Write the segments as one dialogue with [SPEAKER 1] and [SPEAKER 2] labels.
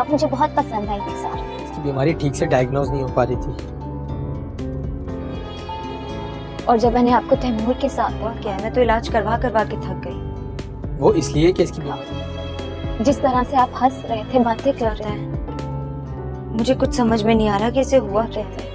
[SPEAKER 1] मुझे बहुत पसंद आई निसार।
[SPEAKER 2] इसकी बीमारी ठीक से डायग्नोज नहीं हो पा रही थी।
[SPEAKER 1] और जब मैंने आपको तैमूर के साथ
[SPEAKER 3] और क्या है, मैं तो इलाज करवा करवा के थक गई।
[SPEAKER 2] वो इसलिए कि इसकी बीमारी
[SPEAKER 1] जिस तरह से आप हंस रहे थे, बातें कर रहे हैं,
[SPEAKER 3] मुझे कुछ समझ में नहीं आ रहा कि इसे हुआ कैसे।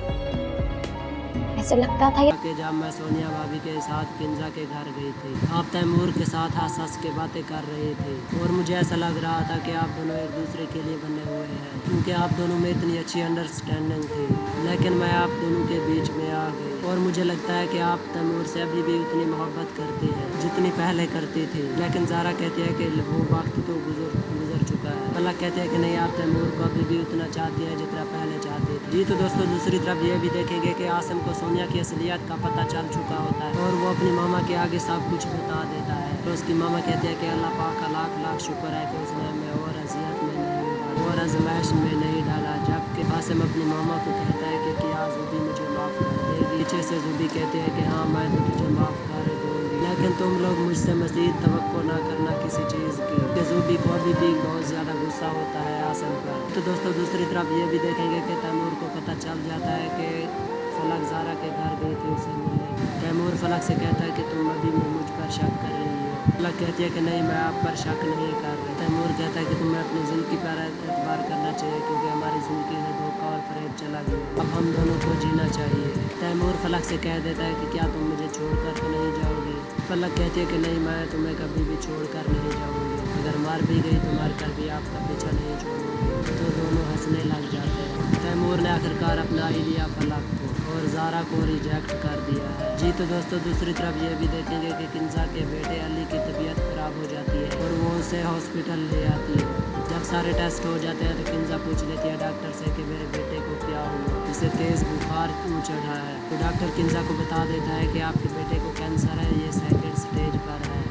[SPEAKER 1] ऐसे लगता था
[SPEAKER 4] कि जब मैं सोनिया भाभी के साथ किंजा के घर गई थी, आप तैमूर के साथ हंस हंस के बातें कर रहे थे और मुझे ऐसा लग रहा था कि आप दोनों एक दूसरे के लिए बने हुए हैं, क्योंकि आप दोनों में इतनी अच्छी अंडरस्टैंडिंग थी। लेकिन मैं आप दोनों के बीच में आ गई और मुझे लगता है कि आप तैमूर से अभी भी उतनी मोहब्बत करती हैं जितनी पहले करती थी। लेकिन ज़ारा कहती है कि वो वक्त तो गुजर चुका है। फलक कहते हैं कि नहीं, आप तैमूर को अभी भी उतना चाहती हैं जितना पहले चाहती थी। जी तो दोस्तों, दूसरी तरफ ये भी देखेंगे कि आसिम को सोनिया की असलियत का पता चल चुका होता है और वो अपनी मामा के आगे सब कुछ बता देता है। तो उसकी मामा कहती है कि अल्लाह पाक का लाख लाख शुक्र है कि उसने हमें और अजियत में नहीं डाला और आजमाइश में नहीं डाला। जबकि आसिम अपनी मामा को कहता है कि क्या ज़ुबी मुझे माफ़ कर देगी। पीछे से ज़ुबी कहते हैं कि हाँ, मैं तो तुझे माफ़ कर दूँगी, लेकिन तुम लोग मुझसे मज़ीद तवक्को ना करना किसी चीज़ की। ज़ुबी को अभी भी बहुत ज़्यादा गुस्सा होता है आसिम पर। तो दोस्तों, दूसरी तरफ ये भी देखेंगे कि तैमूर को पता चल जाता है कि फलक ज़ारा के घर गई थी उसे मिलने। तैमूर फलक से कहता है कि तुम अभी मुझ पर शक कर रही हो। फलक कहती है कि नहीं, मैं आप पर शक नहीं कर रही। तैमूर कहता है कि तुम्हें अपनी ज़िंदगी पर एतबार करना चाहिए, क्योंकि हमारी ज़िंदगी में धोखा और फरेब चला गया। अब हम दोनों को जीना चाहिए। तैमूर फलक से कह देता है कि क्या तुम मुझे छोड़कर तो नहीं जाओगी। फलक कहती है कि नहीं, मैं तुम्हें कभी भी छोड़कर नहीं जाऊँगी। अगर मार भी गई तो मार कर भी आपका पीछा नहीं छोड़ूंगी। तो दोनों हंसने लग जाते हैं। तैमूर ने आखिरकार अपना ही लिया फलक को और ज़ारा को रिजेक्ट कर दिया है। जी तो दोस्तों, दूसरी तरफ ये भी देखेंगे कि किंजा के बेटे अली की तबीयत खराब हो जाती है और वो उसे हॉस्पिटल ले आती है। जब सारे टेस्ट हो जाते हैं तो किंजा पूछ लेती है डॉक्टर से कि मेरे बेटे को क्या हुआ, इसे तेज़ बुखार क्यों चढ़ा है। तो डॉक्टर किंजा को बता देता है कि आपके बेटे को कैंसर है, ये 2nd स्टेज पर है।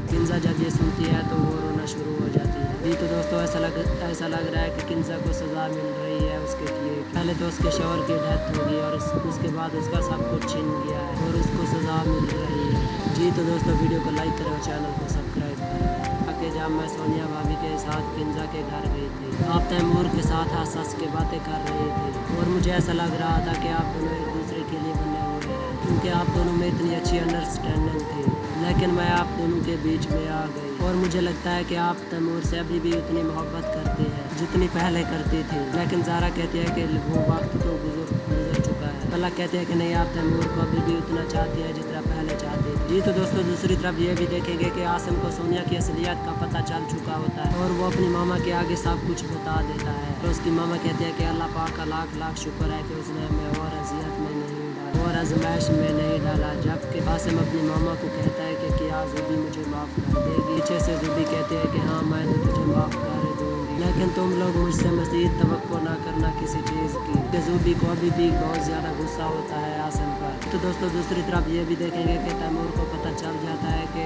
[SPEAKER 4] किंजा जब ये सुनती है तो वो रोना शुरू हो जाती है। जी तो दोस्तों, ऐसा लग रहा है कि किंजा को सज़ा मिल रही है उसके लिए। पहले तो उसके शौहर की डेथ होगी और उसके बाद उसका सब कुछ छीन गया है और उसको सज़ा मिल रही है। जी तो दोस्तों, वीडियो को लाइक करें और चैनल को सब्सक्राइब करें। कि जब मैं सोनिया भाभी के साथ किंजा के घर गई थी, आप तैमूर के साथ हंस हंस के बातें कर रहे थे और मुझे ऐसा लग रहा था कि आप दोनों एक दूसरे के लिए बने हुए हैं, क्योंकि आप दोनों में इतनी अच्छी अंडरस्टैंडिंग थी। लेकिन मैं आप दोनों के बीच में आ गई और मुझे लगता है कि आप तैमूर से अभी भी उतनी मोहब्बत करती हैं जितनी पहले करती थी। लेकिन ज़ारा कहती है कि वो वक्त तो गुजर चुका है। फलक कहते हैं कि नहीं, आप तैमूर को अभी भी उतना चाहती है जितना पहले चाहती थी। जी तो दोस्तों, दूसरी तरफ ये भी देखेंगे कि आसिम को सोनिया की असलियत का पता चल चुका होता है और वो अपनी मामा के आगे सब कुछ बता देता है। तो उसकी मामा कहती है कि अल्लाह पाक का लाख लाख शुक्र है कि उसने हमें और अजियत में नहीं डाला और आजमाइश में नहीं डाला। जबकि आसिम अपनी मामा को कहता है कि क्या ज़ुबी मुझे माफ़ कर देगी। पीछे से ज़ुबी कहते हैं कि हाँ, मैं तो तुझे माफ़ कर दूँगी, लेकिन तुम लोग मुझसे मज़ीद तवक्को ना करना किसी चीज़ की। ज़ुबी को अभी भी बहुत ज़्यादा गुस्सा होता है आसिम पर। तो दोस्तों, दूसरी तरफ ये भी देखेंगे कि तैमूर को पता चल जाता है कि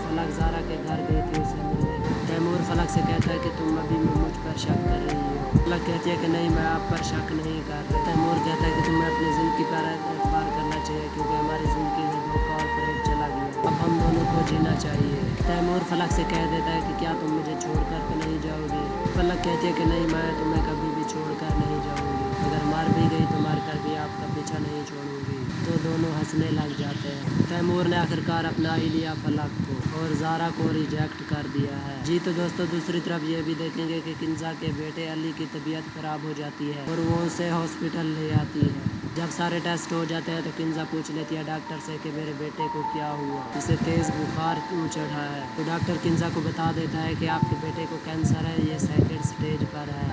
[SPEAKER 4] फलक ज़ारा के घर गई थी उसे मिलने। तैमूर फलक से कहता है कि तुम अभी मुझ पर शक कर रही हो। फलक कहती है कि नहीं, मैं आप पर शक नहीं कर रही। तैमूर कहता है कि तुम्हें अपनी ज़िंदगी पर एतबार करना चाहिए, क्योंकि हमारी ज़िंदगी में धोखा और फरेब चला गया। अब हम दोनों को जीना चाहिए। तैमूर फलक से कह देता है कि क्या तुम मुझे छोड़कर तो नहीं जाओगी। फलक कहती है कि नहीं, मैं तुम्हें कभी भी छोड़कर नहीं जाऊँगी। अगर मार भी गई तो मार कर भी आपका पीछा नहीं छोड़ूंगी। तो दोनों हंसने लग जाते हैं। तैमूर ने आखिरकार अपना ही लिया फलक को और ज़ारा को रिजेक्ट कर दिया है। जी तो दोस्तों, दूसरी तरफ ये भी देखेंगे कि किंजा के बेटे अली की तबीयत खराब हो जाती है और वो उसे हॉस्पिटल ले आती है। जब सारे टेस्ट हो जाते हैं तो किंजा पूछ लेती है डॉक्टर से कि मेरे बेटे को क्या हुआ, इसे तेज़ बुखार क्यों चढ़ा है। तो डॉक्टर किंजा को बता देता है कि आपके बेटे को कैंसर है, ये 2nd स्टेज पर है।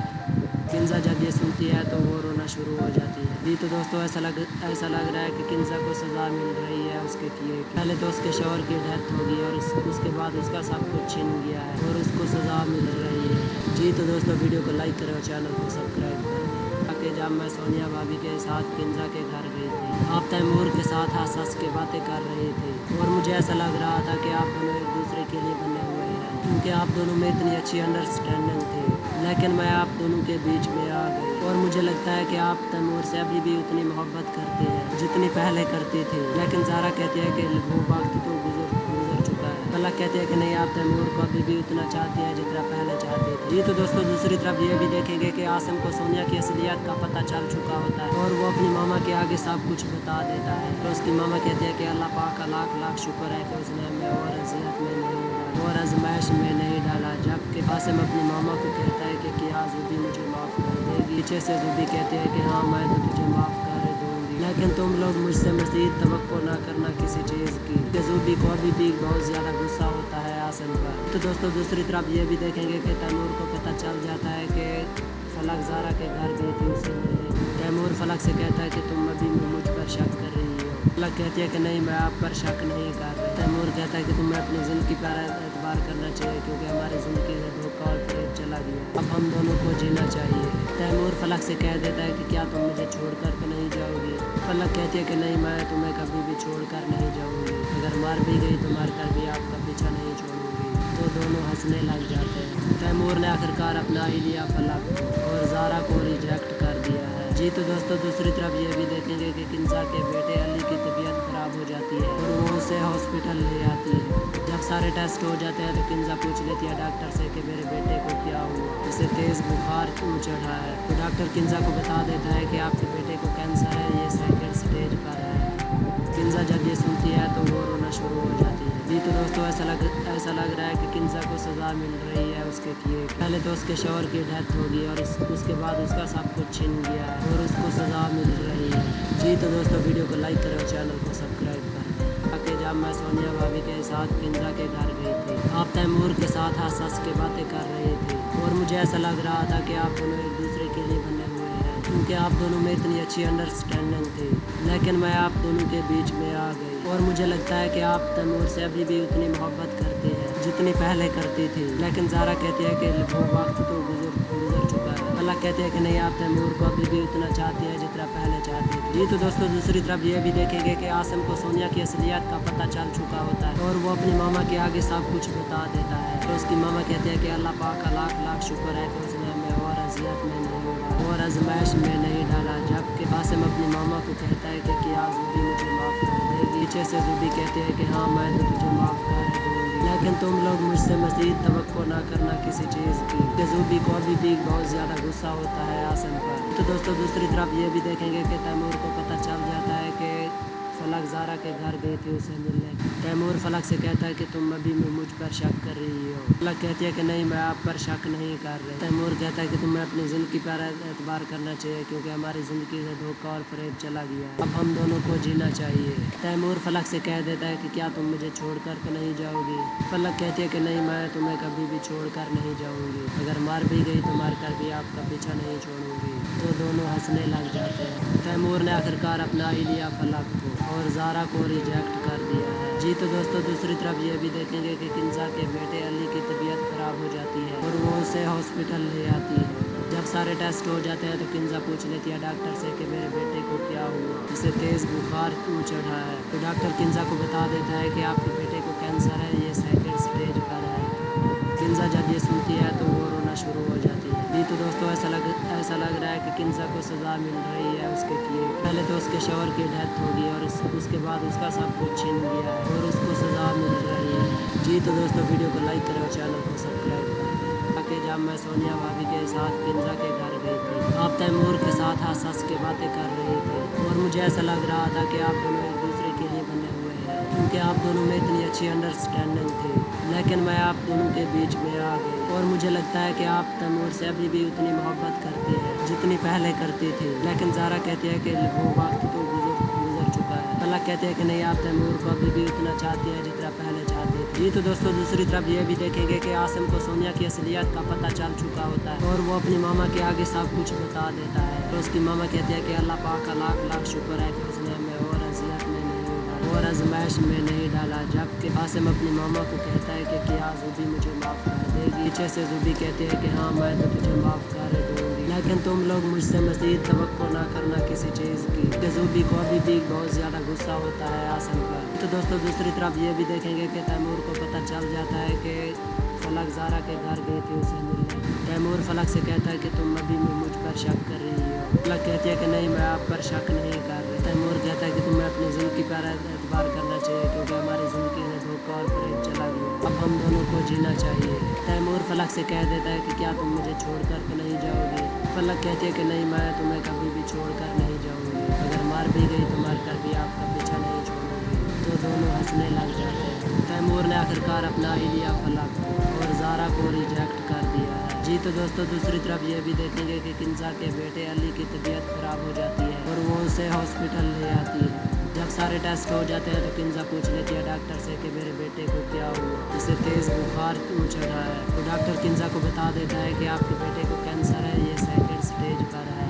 [SPEAKER 4] किंजा जब ये सुनती है तो वो रोना शुरू हो जाती है। जी तो दोस्तों, ऐसा लग रहा है कि किंजा को सज़ा मिल रही है उसके किए। पहले तो उसके शौहर की डेथ होगी और उसके बाद उसका सब कुछ छीन गया है और उसको सज़ा मिल रही है। जी तो दोस्तों, वीडियो को लाइक करें और चैनल को सब्सक्राइब करें। कि जब मैं सोनिया भाभी के साथ किंजा के घर गई थी, आप तैमूर के साथ हंस हंस के बातें कर रहे थे और मुझे ऐसा लग रहा था कि आप दोनों एक दूसरे के लिए बने हुए हैं, क्योंकि आप दोनों में इतनी अच्छी अंडरस्टैंडिंग थी। लेकिन मैं आप दोनों के बीच में आ गई और मुझे लगता है कि आप तैमूर से अभी भी उतनी मोहब्बत करती हैं जितनी पहले करती थी। लेकिन ज़ारा कहती है कि वो वक्त तो गुजर चुका है। फलक कहते हैं कि नहीं आप तैमूर को अभी भी उतना चाहती हैं जितना पहले चाहते थे। जी तो दोस्तों दूसरी तरफ ये भी देखेंगे कि आसिम को सोनिया की असलियत का पता चल चुका होता है और वो अपनी मामा के आगे सब कुछ बता देता है। तो उसकी मामा कहती है कि अल्लाह पाक का लाख लाख शुक्र है कि उसने हमें और अजियत में नहीं डाला और आजमाइश में नहीं डाला। जबकि आसिम अपनी मामा को कहता है कि क्या ज़ुबी मुझे माफ़ कर देगी। पीछे से ज़ुबी कहते हैं कि हाँ मैं तो तुझे माफ़ कर दूँगी, लेकिन तुम लोग मुझसे मज़ीद तवक्को ना करना किसी चीज़ की। ज़ुबी को अभी भी बहुत ज़्यादा गुस्सा होता है आसिम पर। तो दोस्तों दूसरी तरफ ये भी देखेंगे कि तैमूर को पता चल जाता है कि फलक ज़ारा के घर गई थी उससे मिलने। तैमूर फलक से कहता है कि तुम अभी मुझ पर शक कर रही हो। फलक कहती है कि नहीं मैं आप पर शक नहीं कर रही। तैमूर कहता है कि तुम्हें अपनी ज़िंदगी पर एतबार करना चाहिए क्योंकि हमारी ज़िंदगी में धोखा और फरेब चला गया, अब हम दोनों को जीना चाहिए। तैमूर फलक से कह देता है कि क्या तुम मुझे छोड़ कर तो नहीं जाओगी। फलक कहती है कि नहीं मैं तुम्हें कभी भी छोड़ कर नहीं जाऊँगी, अगर मार भी गई तो मार कर भी आपका पीछा नहीं छोड़ूंगी। तो दोनों हंसने लग जाते हैं। तैमूर ने आखिरकार अपना ही लिया फलक और ज़ारा को रिजेक्ट कर दिया है। जी तो दोस्तों दूसरी तरफ ये भी देखेंगे कि किंजा के बेटे अली की तबीयत ख़राब हो जाती है और वो उसे हॉस्पिटल ले आती है। जब सारे टेस्ट हो जाते हैं तो किंजा पूछ लेती है डॉक्टर से कि मेरे बेटे को क्या हुआ, इसे तेज़ बुखार क्यों चढ़ा है। तो डॉक्टर किंजा को बता देता है कि आपके बेटे को कैंसर है, ये सेकंड स्टेज पर है। किंजा जब ये सुनती है तो वो रोना शुरू हो जाती है। जी तो दोस्तों ऐसा लग रहा है कि किंजा को सज़ा मिल रही है उसके किए। पहले तो उसके शौहर की डेथ होगी और उसके बाद उसका सब कुछ छिन गया है और उसको सज़ा मिल रही है। जी तो दोस्तों वीडियो को लाइक करें और चैनल को सब्सक्राइब करें। ताकि जब मैं सोनिया भाभी के साथ किंजा के घर गई थी, आप तैमूर के साथ हंस हंस के बातें कर रहे थे और मुझे ऐसा लग रहा था कि आप दोनों एक दूसरे के लिए बने हुए हैं क्योंकि आप दोनों में इतनी अच्छी अंडरस्टैंडिंग थी। लेकिन मैं आप दोनों के बीच में आ गई और मुझे लगता है कि आप तैमूर से अभी भी उतनी मोहब्बत करते हैं जितनी पहले करती थी। लेकिन ज़ारा कहती है कि वो वक्त तो गुजर चुका है। अल्लाह कहते हैं कि नहीं आप तैमूर को अभी भी उतना चाहती हैं जितना पहले चाहती थी। जी तो दोस्तों दूसरी तरफ ये भी देखेंगे कि आसिम को सोनिया की असलियत का पता चल चुका होता है और वो अपनी मामा के आगे सब कुछ बता देता है। तो उसकी मामा कहते हैं कि अल्लाह पाक का लाख लाख शुक्र है कि उसने हमें और अजियत में नहीं डाला और आजमाइश में नहीं डाला। जबकि आसिम अपनी मामा को कहता है कि क्या ज़ुबी मुझे माफ़ कर देगी। पीछे से ज़ुबी कहते हैं कि हाँ मैं तो तुझे माफ़ कर दूँगी, लेकिन तुम लोग मुझसे मज़ीद तवक्को ना करना किसी चीज़ की। ज़ुबी को अभी भी बहुत ज़्यादा गुस्सा होता है आसिम पर। तो दोस्तों दूसरी तरफ ये भी देखेंगे कि तैमूर को पता चल जाता है कि फलक ज़ारा के घर गई थी उसे मिलने। तैमूर फलक से कहता है कि तुम अभी मुझ पर शक कर रही हो। फलक कहती है कि नहीं मैं आप पर शक नहीं कर रही। तैमूर कहता है कि तुम्हें अपनी ज़िंदगी पर एतबार करना चाहिए क्योंकि हमारी ज़िंदगी में धोखा और फरेब चला गया है, अब हम दोनों को जीना चाहिए। तैमूर फलक से कह देता है कि क्या तुम मुझे छोड़ कर तो नहीं जाओगी। फलक कहती है कि नहीं मैं तुम्हें कभी भी छोड़ कर नहीं जाऊँगी, अगर मार भी गई तो मार कर भी आपका पीछा नहीं छोड़ूंगी। तो दोनों हंसने लग जाते हैं। तैमूर ने आखिरकार अपना ही लिया फलक को और ज़ारा को रिजेक्ट कर दिया है। जी तो दोस्तों दूसरी तरफ ये भी देखेंगे कि किंजा के बेटे अली की तबीयत ख़राब हो जाती है और वो उसे हॉस्पिटल ले आती है। जब सारे टेस्ट हो जाते हैं तो किंजा पूछ लेती है डॉक्टर से कि मेरे बेटे को क्या हुआ, इसे तेज़ बुखार क्यों चढ़ा है। तो डॉक्टर किंजा को बता देता है कि आपके बेटे को कैंसर है, ये सेकंड स्टेज पर है। किंजा जब ये सुनती है तो वो रोना शुरू हो जाती है। जी तो दोस्तों ऐसा लग रहा है कि किंजा को सज़ा मिल रही है उसके किए। पहले तो उसके शौहर की डेथ होगी और उसके बाद उसका सब कुछ छिन गया है और उसको सज़ा मिल रही है। जी तो दोस्तों वीडियो को लाइक करें और चैनल को सब्सक्राइब करें। ताकि जब मैं सोनिया भाभी के साथ किंजा के घर गई थी, आप तैमूर के साथ हंस हंस के बातें कर रहे थे और मुझे ऐसा लग रहा था कि आप दोनों एक दूसरे के लिए बने हुए हैं क्योंकि आप दोनों में इतनी अच्छी अंडरस्टैंडिंग थी। लेकिन मैं आप दोनों के बीच में आ गई और मुझे लगता है कि आप तैमूर से अभी भी उतनी मोहब्बत करते हैं जितनी पहले करती थी। लेकिन ज़ारा कहती है कि वो वक्त तो गुजर चुका है। फलक कहते हैं कि नहीं आप तैमूर को अभी भी उतना चाहती हैं जितना पहले चाहती थी। जी तो दोस्तों दूसरी तरफ ये भी देखेंगे कि आसिम को सोनिया की असलियत का पता चल चुका होता है और वो अपनी मामा के आगे सब कुछ बता देता है। तो उसकी मामा कहती है कि अल्लाह पाक का लाख लाख शुक्र है कि उसने हमें और अजियत में नहीं डाला और आजमाइश में नहीं डाला। जबकि आसिम अपनी मामा को कहता है कि क्या ज़ुबी मुझे माफ़ कर देगी। पीछे से ज़ुबी कहते हैं कि हाँ मैं तो तुझे माफ़ कर दूँगी, लेकिन तुम लोग मुझसे मज़ीद तवक्को ना करना किसी चीज़ की। ज़ुबी को अभी भी बहुत ज़्यादा गुस्सा होता है आसिम पर। तो दोस्तों दूसरी तरफ ये भी देखेंगे कि तैमूर को पता चल जाता है कि फलक ज़ारा के घर गई थी उसे मिलने। तैमूर फलक से कहता है कि तुम अभी मुझ पर शक कर रही हो। फलक कहती है कि नहीं मैं आप पर शक नहीं कर रही। तैमूर कहता है कि तुम्हें अपनी ज़िंदगी पर एतबार करना चाहिए क्योंकि हमारी ज़िंदगी में धोखा और फरेब चला गया, हम दोनों को जीना चाहिए। तैमूर फलक से कह देता है कि क्या तुम मुझे छोड़कर तो नहीं जाओगी। फलक कहती है कि नहीं, मैं तुम्हें कभी भी छोड़कर नहीं जाऊंगी। अगर मार भी गई तो मार कर भी आपका पीछा नहीं छोड़ूंगी। तो दोनों हंसने लग जाते हैं। तैमूर ने आखिरकार अपना ही लिया फलक और ज़ारा को रिजेक्ट कर दिया है। जी तो दोस्तों, दूसरी तरफ ये भी देखेंगे कि किंजा के बेटे अली की तबीयत खराब हो जाती है और वो उसे हॉस्पिटल ले आती है। जब सारे टेस्ट हो जाते हैं तो किंजा पूछ लेती है डॉक्टर से कि मेरे बेटे को क्या हुआ, इसे तेज़ बुखार क्यों चढ़ा है। तो डॉक्टर किंजा को बता देता है कि आपके बेटे को कैंसर है, ये सेकंड स्टेज पर है।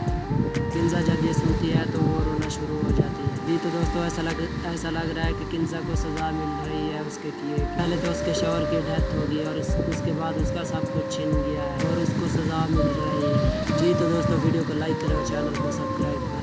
[SPEAKER 4] किंजा जब ये सुनती है तो वो रोना शुरू हो जाती है। जी तो दोस्तों, ऐसा लग रहा है कि किंजा को सज़ा मिल रही है उसके किए। पहले तो उसके शौहर की डेथ होगी और उसके बाद उसका सब कुछ छिन गया है और उसको सज़ा मिल रही है। जी तो दोस्तों, वीडियो को लाइक करें और चैनल को सब्सक्राइब करें।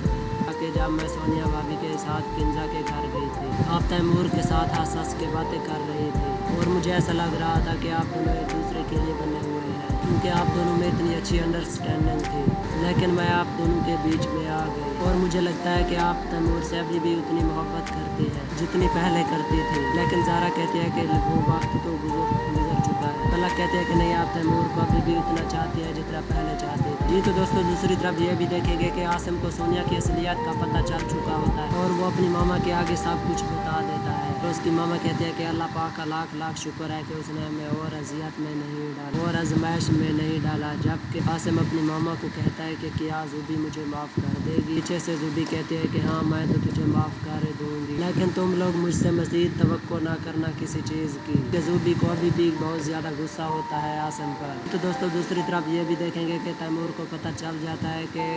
[SPEAKER 4] जब मैं सोनिया भाभी के साथ किंजा के घर गई थी, आप तैमूर के साथ हंस हंस के बातें कर रहे थे और मुझे ऐसा लग रहा था कि आप दोनों एक दूसरे के लिए बने हुए हैं, क्योंकि आप दोनों में इतनी अच्छी अंडरस्टैंडिंग थी। लेकिन मैं आप दोनों के बीच में आ गई और मुझे लगता है कि आप तैमूर से अभी भी उतनी मोहब्बत करती हैं जितनी पहले करती थी। लेकिन ज़ारा कहती है कि वो वक्त तो गुजर चुका है। फलक कहते हैं कि नहीं, आप तैमूर को अभी भी उतना चाहती है जितना पहले चाहती थी। जी तो दोस्तों, दूसरी तरफ ये भी देखेंगे कि आसिम को सोनिया की असलियत का पता चल चुका होता है और वो अपनी मामा के आगे सब कुछ बता देता है। तो उसकी मामा कहती है कि अल्लाह पाक का लाख लाख शुक्र है कि उसने हमें और अजियत में नहीं डाला और आजमाइश में नहीं डाला। जबकि आसिम अपनी मामा को कहता है कि क्या ज़ुबी मुझे माफ़ कर देगी। पीछे से ज़ुबी कहती है कि हाँ, मैं तो तुझे माफ़ कर दूँगी, लेकिन तुम लोग मुझसे मज़ीद तवक्को ना करना किसी चीज़ की। ज़ुबी को अभी भी बहुत ज़्यादा गुस्सा होता है आसिम पर। तो दोस्तों, दूसरी तरफ ये भी देखेंगे कि तैमूर को पता चल जाता है कि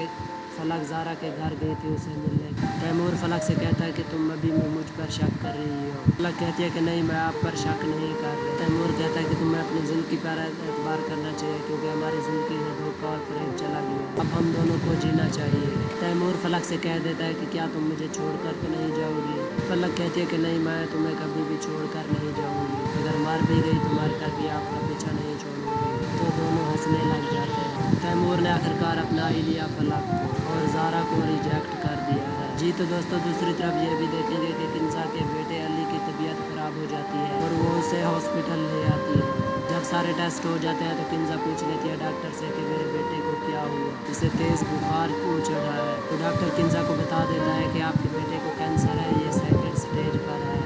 [SPEAKER 4] फलक ज़ारा के घर गई थी उसे मिलने। तैमूर फलक से कहता है कि तुम अभी मुझ पर शक कर रही हो। फलक कहती है कि नहीं, मैं आप पर शक नहीं कर रही। तैमूर कहता है कि तुम्हें अपनी ज़िंदगी पर एतबार करना चाहिए, क्योंकि हमारी ज़िंदगी में धोखा और फरेब चला गया। अब हम दोनों को जीना चाहिए। तैमूर फलक से कह देता है कि क्या तुम मुझे छोड़कर तो नहीं जाओगी। फलक कहती है कि नहीं, मैं तुम्हें कभी भी छोड़कर नहीं जाऊँगी। अगर मार भी गई तो मार कर भी आपका पीछा नहीं छोड़ूंगी। तो दोनों हंसने लग जाते हैं। तैमूर ने आखिरकार अपना ही लिया फलक और ज़ारा को रिजेक्ट कर दिया है। जी तो दोस्तों, दूसरी तरफ ये भी देखेंगे कि किंजा के बेटे अली की तबीयत खराब हो जाती है और वो उसे हॉस्पिटल ले आती है। जब सारे टेस्ट हो जाते हैं तो किंजा पूछ लेती है डॉक्टर से कि मेरे बेटे को क्या हुआ, इसे तेज़ बुखार क्यों चढ़ा है। तो डॉक्टर किंजा को बता देता है कि आपके बेटे को कैंसर है, ये सेकंड स्टेज पर है।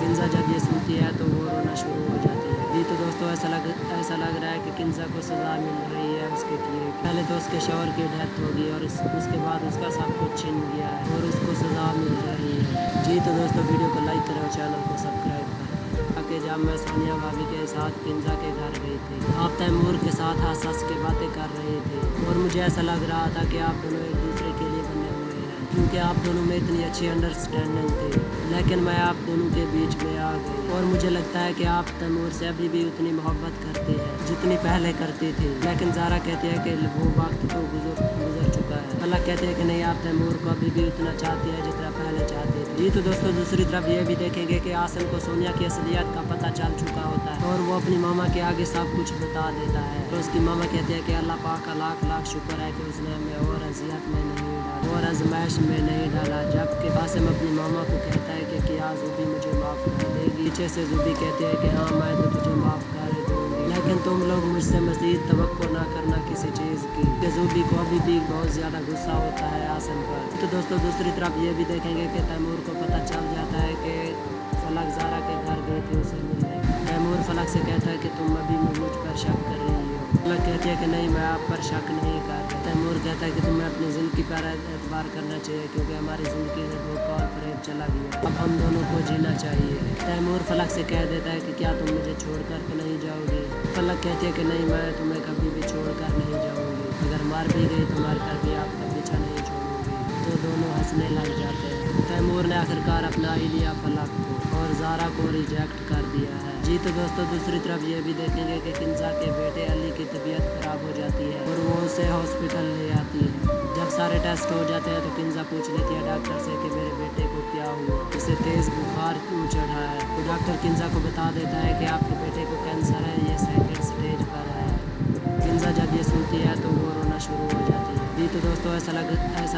[SPEAKER 4] किंजा जब ये सुनती है तो वो रोना शुरू हो जाती है। जी तो दोस्तों, ऐसा लग रहा है कि किंजा को सज़ा मिल रही है उसके किए। पहले तो उसके शौहर की डेथ होगी और उसके बाद उसका सब कुछ छिन गया है और उसको सज़ा मिल रही है। जी तो दोस्तों, वीडियो को लाइक करें और चैनल को सब्सक्राइब करें। कि जब मैं सोनिया भाभी के साथ किंजा के घर गई थी, आप तैमूर के साथ हंस हंस के बातें कर रहे थे और मुझे ऐसा लग रहा था कि आप दोनों एक दूसरे के लिए बने हुए हैं, क्योंकि आप दोनों में इतनी अच्छी अंडरस्टैंडिंग थी। लेकिन मैं आप दोनों के बीच में आ गई और मुझे लगता है कि आप तैमूर से अभी भी उतनी मोहब्बत करती हैं जितनी पहले करती थी। लेकिन ज़ारा कहती है कि वो वक्त तो गुजर चुका है। फलक कहते हैं कि नहीं, आप तैमूर को अभी भी उतना चाहती है जितना पहले चाहती थी। जी तो दोस्तों, दूसरी तरफ ये भी देखेंगे कि आसिम को सोनिया की असलियत का पता चल चुका होता है और वो अपनी मामा के आगे सब कुछ बता देता है। तो उसकी मामा कहती है कि अल्लाह पाक का लाख लाख शुक्र है कि उसने हमें और अजियत में नहीं डाला और आजमाइश में नहीं डाला। जबकि आसिम अपनी मामा को कहता है कि क्या ज़ुबी मुझे माफ़ कर देगी। पीछे से ज़ुबी कहती है कि हाँ, मैं तो तुझे माफ़ कर दूँगी, लेकिन तुम लोग मुझसे मज़ीद तवक्को ना करना किसी चीज़ की। ज़ुबी को अभी भी बहुत ज़्यादा गुस्सा होता है आसिम पर। तो दोस्तों, दूसरी तरफ ये भी देखेंगे कि तैमूर को पता चल जाता है कि फलक ज़ारा के घर गई थी उसे मिलने। तैमूर फलक से कहता है कि तुम अभी मुझ पर शक कर रही हो। फलक कहती है कि नहीं, मैं आप पर शक नहीं कर रही। तैमूर कहता है कि तुम्हें अपनी ज़िंदगी पर एतबार करना चाहिए, क्योंकि हमारी ज़िंदगी में धोखा और फरेब चला गया। अब हम दोनों को जीना चाहिए। तैमूर फलक से कह देता है कि क्या तुम मुझे छोड़कर तो नहीं जाओगी। फलक कहती है कि नहीं, मैं तुम्हें कभी भी छोड़कर नहीं जाऊँगी। अगर मार भी गई तो मार कर भी आपका पीछा नहीं छोड़ूंगी। तो दोनों हंसने लग जाते हैं। तैमूर ने आखिरकार अपना ही लिया फलक और ज़ारा को रिजेक्ट कर दिया है। जी तो दोस्तों, दूसरी तरफ ये भी देखेंगे कि किंजा के बेटे अली की तबीयत खराब हो जाती है और वो उसे हॉस्पिटल ले आती है। जब सारे टेस्ट हो जाते हैं तो किंजा पूछ लेती है डॉक्टर से कि मेरे बेटे को क्या हुआ, इसे तेज़ बुखार क्यों चढ़ा है। तो डॉक्टर किंजा को बता देता है कि आपके बेटे को कैंसर है, ये सेकंड स्टेज पर है। किंजा जब ये सुनती है तो वो रोना शुरू हो जाती है। जी तो दोस्तों, ऐसा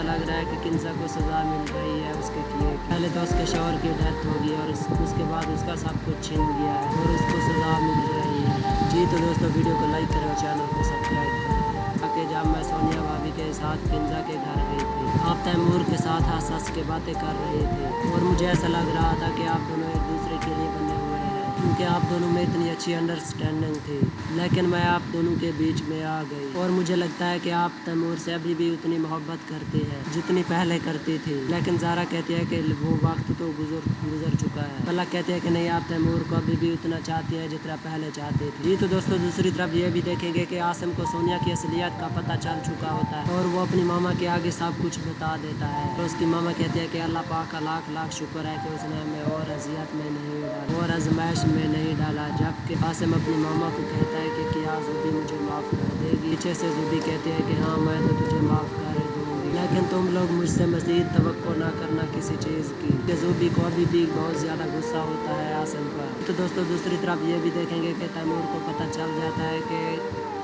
[SPEAKER 4] लग रहा है कि किंजा को सज़ा मिल रही है उसके किए। पहले पहले तो उसके शौहर की डेथ होगी और उसके बाद उसका सब कुछ छिन गया है और उसको सज़ा मिल रही है। जी तो दोस्तों वीडियो को लाइक करें और चैनल को सब्सक्राइब करें। ताकि जब मैं सोनिया भाभी के साथ किंजा के घर गई थी, आप तैमूर के साथ हंस हंस के बातें कर रहे थे और मुझे ऐसा लग रहा था कि आप दोनों एक दूसरे के लिए बने हुए हैं, क्योंकि आप दोनों में इतनी अच्छी अंडरस्टैंडिंग थी। लेकिन मैं आप दोनों के बीच में आ गई और मुझे लगता है कि आप तैमूर से अभी भी उतनी मोहब्बत करती हैं जितनी पहले करती थी। लेकिन ज़ारा कहती है कि वो वक्त तो गुजर चुका है। फलक कहती है कि नहीं, आप तैमूर को अभी भी उतना चाहती है जितना पहले चाहती थी। जी तो दोस्तों दूसरी तरफ ये भी देखेंगे कि आसिम को सोनिया की असलियत का पता चल चुका होता है और वो अपनी मामा के आगे सब कुछ बता देता है। तो उसकी मामा कहती है कि अल्लाह पाक का लाख लाख शुक्र है कि उसने हमें और अजियत में नहीं डाला और आजमाइश में नहीं डाला। जबकि आसिम अपनी मामा को कहता है कि क्या ज़ुबी मुझे माफ़ कर देगी। पीछे से ज़ुबी कहती है कि हाँ मैं तो तुझे माफ़ कर दूँगी, लेकिन तुम लोग मुझसे मज़ीद तवक्को ना करना किसी चीज़ की। कि ज़ुबी को अभी भी बहुत ज़्यादा गुस्सा होता है आसिम पर। तो दोस्तों दूसरी तरफ ये भी देखेंगे कि तैमूर को पता चल जाता है कि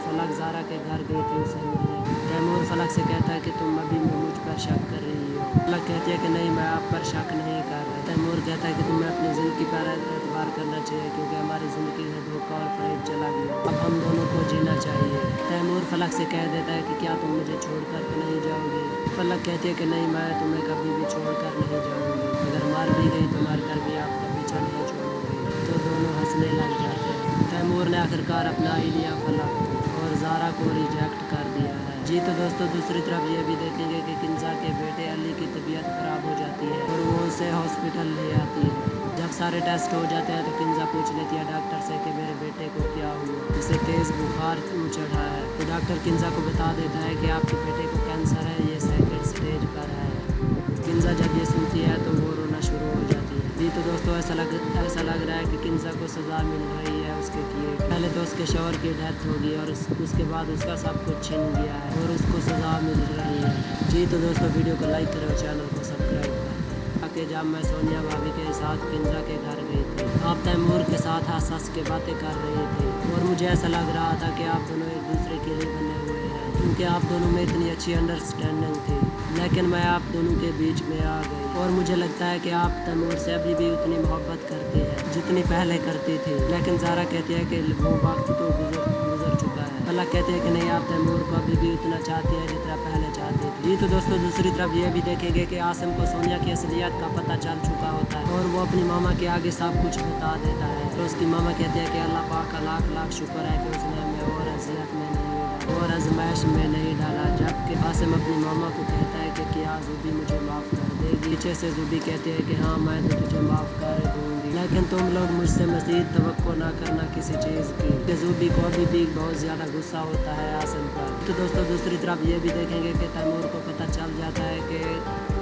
[SPEAKER 4] फलक ज़ारा के घर गई थी उसे मिलने। तैमूर फलक से कहता है कि तुम अभी मुझ पर शक कर रही हो। फलक कहती है कि नहीं, मैं आप पर शक नहीं कर रहा। तैमूर कहता है कि तुम्हें अपनी ज़िंदगी पर एतबार करना चाहिए, क्योंकि हमारी ज़िंदगी में धोखा और फरेब चला गया, अब हम दोनों को जीना चाहिए। तैमूर फलक से कह देता है कि क्या तुम मुझे छोड़ कर तो नहीं जाओगी। फलक कहती है कि नहीं, मैं तुम्हें कभी भी छोड़ कर नहीं जाऊँगी, अगर मार भी गई तो मार कर भी आपका पीछा नहीं छोड़ूंगी। तो दोनों हंसने लग जाते हैं। तैमूर ने आखिरकार अपना ही लिया फलक और ज़ारा को रिजेक्ट कर दिया है। जी तो दोस्तों दूसरी तरफ ये भी देखेंगे कि किंजा के बेटे अली की तबीयत ख़राब हो जाती है और वो उसे हॉस्पिटल ले आती है। जब सारे टेस्ट हो जाते हैं तो किंजा पूछ लेती है डॉक्टर से कि मेरे बेटे को क्या हुआ, इसे तेज़ बुखार क्यों चढ़ा है। तो डॉक्टर किंजा को बता देता है कि आपके बेटे को कैंसर है, ये सेकंड स्टेज पर है। किंजा जब ये सुनती है तो वो रोना शुरू हो जाती है। जी तो दोस्तों ऐसा लग रहा है कि किंजा को सज़ा मिल रही है उसके किए। पहले तो उसके शौहर की डेथ होगी और उसके बाद उसका सब कुछ छिन गया है और उसको सज़ा मिल रही है। जी तो दोस्तों वीडियो को लाइक करें और चैनल को सब्सक्राइब करें। ताकि जब मैं सोनिया भाभी के साथ किंजा के घर गई थी, आप तैमूर के साथ हंस हंस के बातें कर रहे थे और मुझे ऐसा लग रहा था कि आप दोनों एक दूसरे के लिए बने हुए हैं, क्योंकि आप दोनों में इतनी अच्छी अंडरस्टैंडिंग थी। लेकिन मैं आप दोनों के बीच में आ गई और मुझे लगता है कि आप तैमूर से अभी भी उतनी मोहब्बत करती हैं जितनी पहले करती थी। लेकिन ज़ारा कहती है कि वो वक्त तो गुजर चुका है। फलक कहते हैं कि नहीं, आप तैमूर को अभी भी उतना चाहती हैं जितना पहले चाहती थी। जी तो दोस्तों दूसरी तरफ ये भी देखेंगे कि आसिम को सोनिया की असलियत का पता चल चुका होता है और वो अपनी मामा के आगे सब कुछ बता देता है। तो उसकी मामा कहती है कि अल्लाह पाक का लाख लाख शुक्र है कि उसने हमें और अजियत में नहीं डाला और आजमाइश में नहीं डाला। जबकि आसिम अपनी मामा को कहता है कि क्या ज़ुबी मुझे माफ़ कर देगी। पीछे से ज़ुबी कहती है कि हाँ मैं तो तुझे माफ़ कर दूँगी, लेकिन तुम लोग मुझसे मज़ीद तवक्को ना करना किसी चीज़ की। ज़ुबी को अभी भी बहुत ज़्यादा गुस्सा होता है आसिम पर। तो दोस्तों दूसरी तरफ ये भी देखेंगे कि तैमूर को पता चल जाता है कि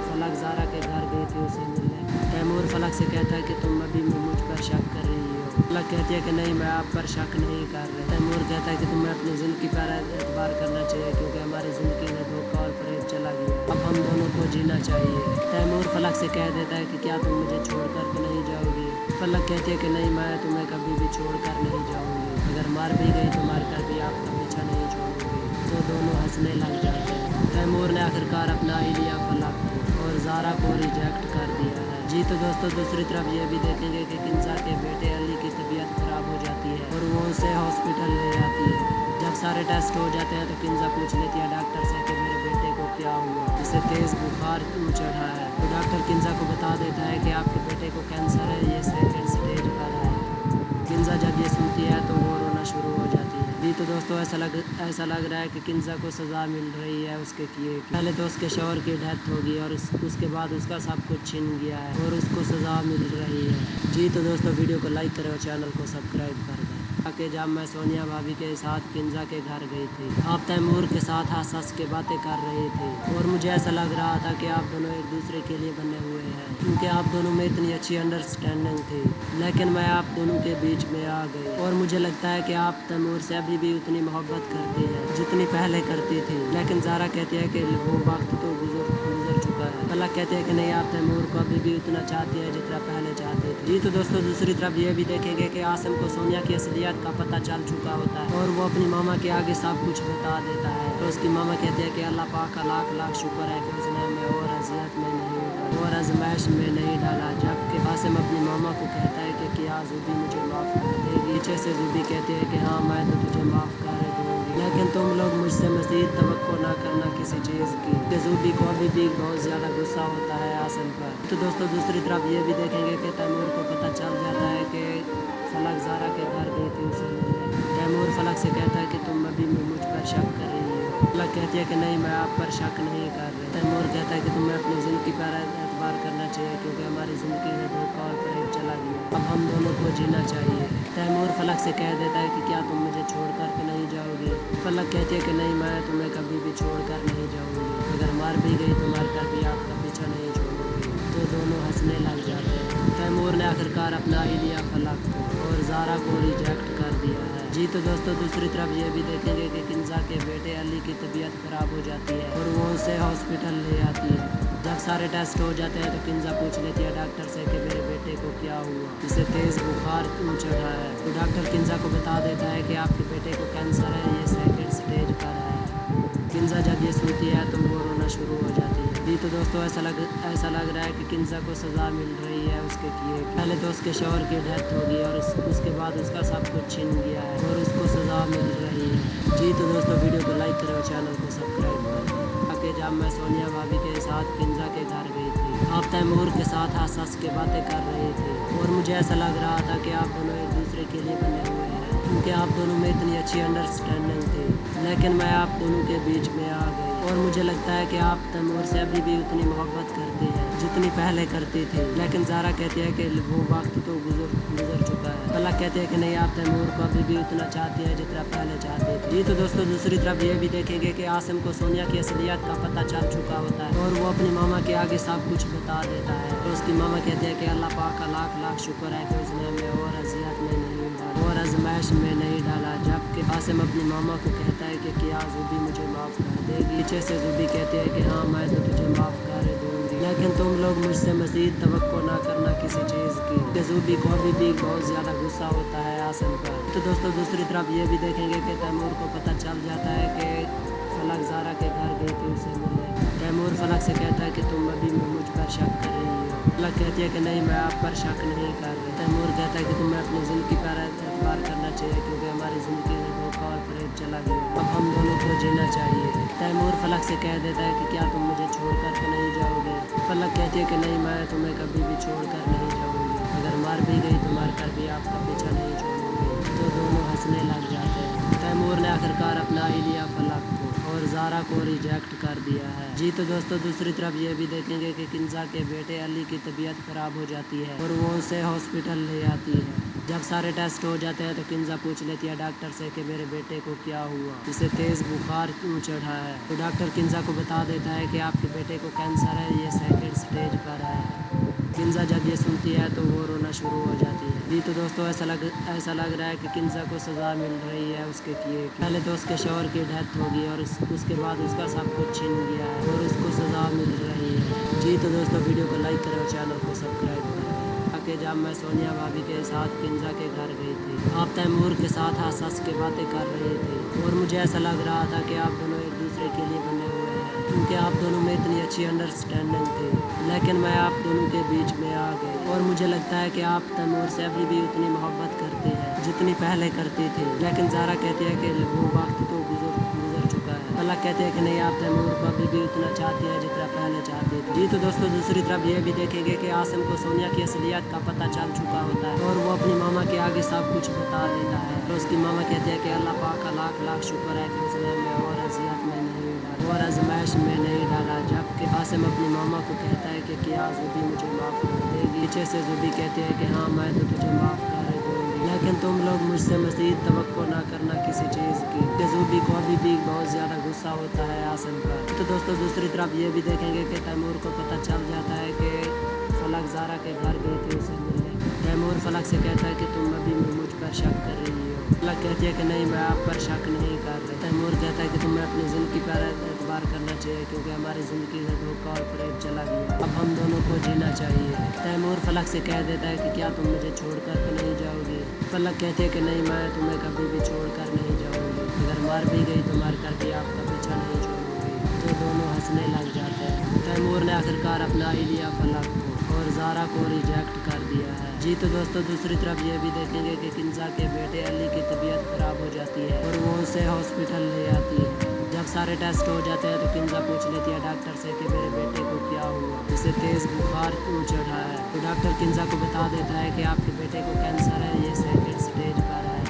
[SPEAKER 4] फलक ज़ारा के घर गई थी उसे मिलने। तैमूर फलक से कहता है कि तुम अभी मुझ पर शक कर रही हो। फलक कहती है कि नहीं, मैं आप पर शक नहीं कर रही। तैमूर कहता है कि तुम्हें अपनी ज़िंदगी पर एतबार करना चाहिए, क्योंकि हमारी ज़िंदगी में धोखा और फरेब चला गया, अब हम दोनों को जीना चाहिए। तैमूर फलक से कह देता है कि क्या तुम मुझे छोड़ कर तो नहीं जाओगी। फलक कहती है कि नहीं, मैं तुम्हें कभी भी छोड़ कर नहीं जाऊँगी, अगर मार भी गई तो मार कर भी आपका पीछा नहीं छोड़ूंगी। तो दोनों हंसने लग जाते हैं। तैमूर ने आखिरकार अपना ही लिया फलक और ज़ारा को रिजेक्ट कर दिया है। जी तो दोस्तों दूसरी तरफ ये भी देखेंगे कि किंजा के बेटे अली की तबीयत ख़राब हो जाती है और वो उसे हॉस्पिटल ले आती है। जब सारे टेस्ट हो जाते हैं तो किंजा पूछ लेती है डॉक्टर से कि मेरे बेटे को क्या हुआ, इसे तेज़ बुखार क्यों चढ़ा है। तो डॉक्टर किंजा को बता देता है कि आपके बेटे को कैंसर है, ये सेकंड स्टेज पर है। किंजा जब ये सुनती है तो वो रोना शुरू हो जाती है। जी तो दोस्तों ऐसा लग रहा है कि किंजा को सज़ा मिल रही है उसके किए। पहले तो उसके शौहर की डेथ होगी और उसके बाद उसका सब कुछ छिन गया है और उसको सज़ा मिल रही है। जी तो दोस्तों वीडियो को लाइक करें और चैनल को सब्सक्राइब कर दें। ताकि जब मैं सोनिया भाभी के साथ किंजा के घर गई थी, आप तैमूर के साथ हंस हंस के बातें कर रहे थे और मुझे ऐसा लग रहा था कि आप दोनों एक दूसरे के लिए बने हुए हैं, क्योंकि आप दोनों में इतनी अच्छी अंडरस्टैंडिंग थी। लेकिन मैं आप दोनों के बीच में आ गई और मुझे लगता है कि आप तैमूर से अभी भी उतनी मोहब्बत करती हैं जितनी पहले करती थी। लेकिन ज़ारा कहती है कि वो वक्त तो गुजर चुका है। फलक कहते हैं कि नहीं, आप तैमूर को अभी भी उतना चाहती है जितना पहले चाहती थी। जी तो दोस्तों दूसरी तरफ ये भी देखेंगे कि आसिम को सोनिया की असलियत का पता चल चुका होता है और वो अपनी मामा के आगे सब कुछ बता देता है। तो उसकी मामा कहती है कि अल्लाह पाक का लाख लाख शुक्र है कि उसने हमें और अजियत में नहीं डाला और आजमाइश में नहीं डाला। को कहता है कि क्या ज़ुबी मुझे माफ़ कर देगी। पीछे से ज़ुबी कहती है कि हाँ मैं तो तुझे माफ़ कर दूँगी, लेकिन तुम लोग मुझसे मज़ीद तवक्को ना करना किसी चीज़ की। कि ज़ुबी को अभी भी बहुत ज़्यादा गुस्सा होता है आसिम पर। तो दोस्तों दूसरी तरफ ये भी देखेंगे कि तैमूर को पता चल जाता है कि फलक ज़ारा के घर गई थी उसे मिलने। तैमूर फलक से कहता है कि तुम अभी मुझ पर शक कर रही हो। फलक कहती है कि नहीं मैं आप पर शक नहीं कर रही। तैमूर कहता है कि तुम्हें अपनी ज़िंदगी पर एतबार करना चाहिए क्योंकि हमारी ज़िंदगी में धोखा और फरेब चला गया, अब हम दोनों को जीना चाहिए। तैमूर फलक से कह देता है कि क्या तुम मुझे छोड़ कर के नहीं जाओगी। फलक कहती है कि नहीं मैं तुम्हें कभी भी छोड़ कर नहीं जाऊँगी, अगर मार भी गई तो मार कर भी आपका पीछा नहीं छोड़ूंगी। तो दोनों हंसने लग जाते हैं। तैमूर ने आखिरकार अपना ही लिया फलक को और ज़ारा को रिजेक्ट कर दिया है। जी तो दोस्तों दूसरी तरफ ये भी देखेंगे कि किंजा के बेटे अली की तबीयत ख़राब हो जाती है और वो उसे हॉस्पिटल ले आती है। जब सारे टेस्ट हो जाते हैं तो किंजा पूछ लेती है डॉक्टर से कि मेरे बेटे को क्या हुआ, इसे तेज़ बुखार क्यों चढ़ा है। तो डॉक्टर किंजा को बता देता है कि आपके बेटे को कैंसर है, ये सेकंड स्टेज पर है। किंजा जब ये सुनती है तो वो रोना शुरू हो जाती है। जी तो दोस्तों ऐसा लग रहा है कि किंजा को सज़ा मिल रही है उसके किए। पहले तो उसके शौहर की डेथ होगी और उसके बाद उसका सब कुछ छिन गया है और उसको सज़ा मिल रही है। जी तो दोस्तों वीडियो को लाइक करें और चैनल को सब्सक्राइब करें। कि जब मैं सोनिया भाभी के साथ किंजा के घर गई थी, आप तैमूर के साथ हंस हंस के बातें कर रहे थे और मुझे ऐसा लग रहा था कि आप दोनों एक दूसरे के लिए बने हुए हैं क्योंकि आप दोनों में इतनी अच्छी अंडरस्टैंडिंग थी। लेकिन मैं आप दोनों के बीच में आ गई और मुझे लगता है कि आप तैमूर से अभी भी उतनी मोहब्बत करती हैं जितनी पहले करती थी। लेकिन ज़ारा कहती है कि वो वक्त तो गुजर चुका है। फलक कहते हैं कि नहीं आप तैमूर को अभी भी उतना चाहती हैं जितना पहले चाहते थे। जी तो दोस्तों दूसरी तरफ ये भी देखेंगे कि आसिम को सोनिया की असलियत का पता चल चुका होता है और वो अपनी मामा के आगे सब कुछ बता देता है। तो उसकी मामा कहते हैं कि अल्लाह पाक का लाख लाख शुक्र है कि उसने हमें और अजियत में नहीं डाला और आजमाइश में नहीं डाला। जबकि आसिम अपनी मामा को कहता है कि क्या ज़ुबी मुझे माफ़ कर देगी। पीछे से ज़ुबी कहते हैं कि हाँ मैं तो तुझे माफ़ कर दूँगी, लेकिन तुम लोग मुझसे मज़ीद तवक्को ना करना किसी चीज़ की। कि ज़ुबी को अभी भी बहुत ज़्यादा गुस्सा होता है आसिम पर। तो दोस्तों दूसरी तरफ ये भी देखेंगे कि तैमूर को पता चल जाता है कि फलक ज़ारा के घर गई थी उसे मिलने। तैमूर फलक से कहता है कि तुम अभी मुझ पर शक कर रही हो। फलक कहती है कि नहीं मैं आप पर शक नहीं कर रही। तैमूर कहता है कि तुम्हें अपनी ज़िंदगी पर एतबार करना चाहिए क्योंकि हमारी ज़िंदगी में धोखा और फरेब चला गया, अब हम दोनों को जीना चाहिए। तैमूर फलक से कह देता है कि क्या तुम मुझे छोड़ कर के नहीं जाओगे। फलक कहती है कि नहीं मैं तुम्हें कभी भी छोड़ कर नहीं जाऊँगी, अगर मार भी गई तो मार कर भी आपका पीछा नहीं छोड़ूंगी। तो दोनों हंसने लग जाते हैं। तैमूर ने आखिरकार अपना ही लिया फलक को और ज़ारा को रिजेक्ट कर दिया है। जी तो दोस्तों दूसरी तरफ ये भी देखेंगे कि किंजा के बेटे अली की तबीयत ख़राब हो जाती है और वो उसे हॉस्पिटल ले आती है। जब सारे टेस्ट हो जाते हैं तो किंजा पूछ लेती है डॉक्टर से कि मेरे बेटे को क्या हुआ, इसे तेज़ बुखार क्यों चढ़ा है। तो डॉक्टर किंजा को बता देता है कि आपके बेटे को कैंसर है, ये सेकंड स्टेज पर है। किंजा जब ये सुनती है तो वो रोना शुरू हो जाती है। जी तो दोस्तों ऐसा लग रहा है कि किंजा को सज़ा मिल रही है उसके किए। पहले तो उसके शौहर की डेथ होगी और उसके बाद उसका सब कुछ छिन गया है और उसको सज़ा मिल रही है। जी तो दोस्तों वीडियो को लाइक करें और चैनल को सब्सक्राइब करें। कि जब मैं सोनिया भाभी के साथ किंजा के घर गई थी, आप तैमूर के साथ हंस हंस के बातें कर रहे थे और मुझे ऐसा लग रहा था कि आप दोनों एक दूसरे के लिए बने हुए हैं क्योंकि आप दोनों में इतनी अच्छी अंडरस्टैंडिंग थी। लेकिन मैं आप दोनों के बीच में आ गई और मुझे लगता है कि आप तैमूर से अभी भी उतनी मोहब्बत करती हैं जितनी पहले करती थी। लेकिन ज़ारा कहती है कि वो वक्त तो गुजर चुका है। फलक कहते हैं कि नहीं आप तैमूर को अभी भी उतना चाहती है जितना पहले चाहती थी। जी तो दोस्तों दूसरी तरफ ये भी देखेंगे कि आसिम को सोनिया की असलियत का पता चल चुका होता है और वो अपनी मामा के आगे सब कुछ बता देता है। तो उसकी मामा कहती है कि अल्लाह पाक का लाख लाख शुक्र है कि उसने हमें और अजियत में नहीं डाला और आजमाइश में नहीं डाला। जबकि आसिम अपनी मामा को कहता है कि क्या ज़ुबी मुझे माफ़ कर देगी। पीछे से ज़ुबी कहती है कि हाँ मैं तो तुझे माफ़ कर दूँगी, लेकिन तुम लोग मुझसे मज़ीद तवक्को ना करना किसी चीज़ की। कि ज़ुबी को अभी भी बहुत ज़्यादा गुस्सा होता है आसिम पर। तो दोस्तों दूसरी तरफ ये भी देखेंगे कि तैमूर को पता चल जाता है कि फलक ज़ारा के घर गई थी उसे मिलने। तैमूर फलक से कहता है कि तुम अभी मुझ पर शक कर रही हो। फलक कहती है कि नहीं मैं आप पर शक नहीं कर रही। तैमूर कहता है कि तुम्हें अपनी ज़िंदगी पर एतबार करना चाहिए क्योंकि हमारी ज़िंदगी में धोखा और फरेब चला गया, अब हम दोनों को जीना चाहिए। तैमूर फलक से कह देता है कि क्या तुम मुझे छोड़ कर तो नहीं जाओगी। फलक कहती है कि नहीं मैं तुम्हें कभी भी छोड़ कर नहीं जाऊँगी, अगर मार भी गई तो मार कर भी आपका पीछा नहीं छोड़ूंगी। तो दोनों हंसने लग जाते हैं। तैमूर ने आखिरकार अपना ही लिया फलक को और ज़ारा को रिजेक्ट कर दिया है। जी तो दोस्तों दूसरी तरफ ये भी देखेंगे कि किंजा के बेटे अली की तबीयत ख़राब हो जाती है और वो उसे हॉस्पिटल ले आती है। जब सारे टेस्ट हो जाते हैं तो किंजा पूछ लेती है डॉक्टर से कि मेरे बेटे को क्या हुआ, इसे तेज़ बुखार क्यों चढ़ा है। तो डॉक्टर किंजा को बता देता है कि आपके बेटे को कैंसर है, ये सेकंड स्टेज पर है।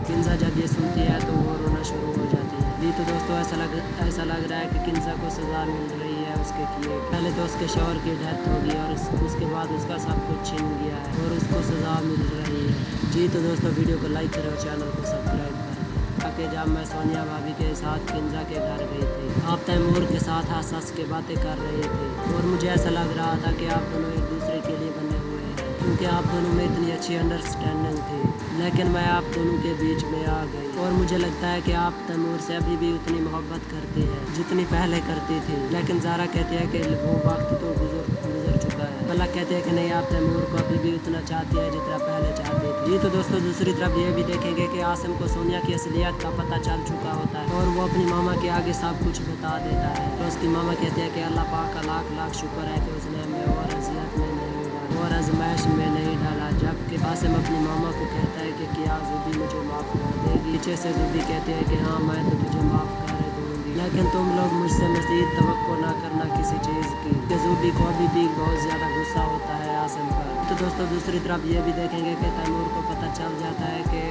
[SPEAKER 4] किंजा जब ये सुनती है तो वो रोना शुरू हो जाती है। जी तो दोस्तों ऐसा लग रहा है कि किंजा को सज़ा मिल रही है उसके किए। पहले तो उसके शौहर की डेथ होगी और उसके बाद उसका सब कुछ छिन गया है और उसको सज़ा मिल रही है। जी तो दोस्तों वीडियो को लाइक करें और चैनल को सब्सक्राइब करें। कि जब मैं सोनिया भाभी के साथ किंजा के घर गई थी, आप तैमूर के साथ हंस हंस के बातें कर रहे थे और मुझे ऐसा लग रहा था कि आप दोनों एक दूसरे के लिए बने हुए हैं, क्योंकि आप दोनों में इतनी अच्छी अंडरस्टैंडिंग थी। लेकिन मैं आप दोनों के बीच में आ गई और मुझे लगता है कि आप तैमूर से अभी भी उतनी मोहब्बत करती हैं जितनी पहले करती थी। लेकिन ज़ारा कहती है कि वो वक्त तो गुजर चुका है। फलक कहते हैं कि नहीं, आप तैमूर को अभी भी उतना चाहती है जितना पहले चाहती थी। जी तो दोस्तों दूसरी तरफ ये भी देखेंगे कि आसिम को सोनिया की असलियत का पता चल चुका होता है और वो अपनी मामा के आगे सब कुछ बता देता है। तो उसकी मामा कहती है कि अल्लाह पाक का लाख लाख शुक्र है कि उसने हमें और अजियत में नहीं डाला और आजमाइश में नहीं डाला। जबकि आसिम अपनी मामा को कहता है कि क्या ज़ुबी मुझे माफ़ कर देगी। पीछे से ज़ुबी कहते हैं कि हाँ मैं तो तुझे माफ़ कर दूँगी, लेकिन तुम लोग मुझसे मज़ीद तवक्को ना करना किसी चीज़ की। कि ज़ुबी को अभी भी बहुत ज़्यादा गुस्सा होता है आसिम पर। तो दोस्तों दूसरी तरफ ये भी देखेंगे कि तैमूर को पता चल जाता है कि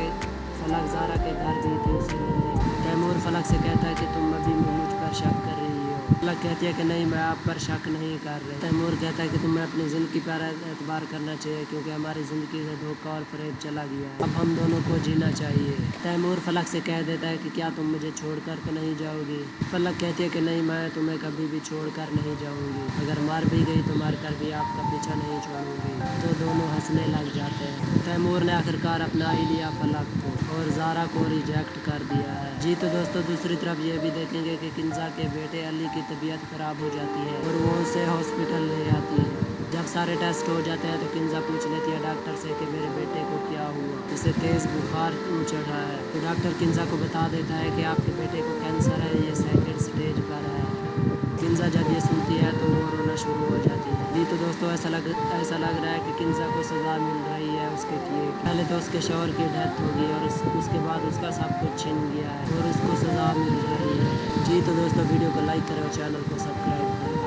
[SPEAKER 4] फलक ज़ारा के घर गई थी उससे मिलने। तैमूर फलक से कहता है कि तुम अभी मुझ पर शक कर रही हो। फलक कहती है कि नहीं, मैं आप पर शक नहीं कर रही। तैमूर कहता है कि तुम्हें अपनी ज़िंदगी पर एतबार करना चाहिए, क्योंकि हमारी ज़िंदगी से धोखा और फरेब चला गया है। अब हम दोनों को जीना चाहिए। तैमूर फलक से कह देता है कि क्या तुम मुझे छोड़कर तो नहीं जाओगी। फलक कहती है कि नहीं, मैं तुम्हें कभी भी छोड़कर नहीं जाऊँगी। अगर मार भी गई तो मार कर भी आपका पीछा नहीं छोड़ूंगी। तो दोनों हंसने लग जाते हैं। तैमूर ने आखिरकार अपना ही लिया फलक को और ज़ारा को रिजेक्ट कर दिया है। जी तो दोस्तों दूसरी तरफ ये भी देखेंगे कि किंजा के बेटे अली की तबीयत ख़राब हो जाती है और वो उसे हॉस्पिटल ले आती है। जब सारे टेस्ट हो जाते हैं तो किंजा पूछ लेती है डॉक्टर से कि मेरे बेटे को क्या हुआ, इसे तेज़ बुखार क्यों चढ़ा है। तो डॉक्टर किंजा को बता देता है कि आपके बेटे को कैंसर है, ये सेकंड स्टेज पर है। किंजा जब ये सुनती है तो वो रोना शुरू हो जाती है। जी तो दोस्तों ऐसा लग रहा है कि किंजा को सज़ा मिल रही है उसके किए। पहले तो उसके शौहर की डेथ होगी और उसके बाद उसका सब कुछ छिन गया है और उसको सज़ा मिल रही है। जी तो दोस्तों वीडियो को लाइक करें और चैनल को सब्सक्राइब करें।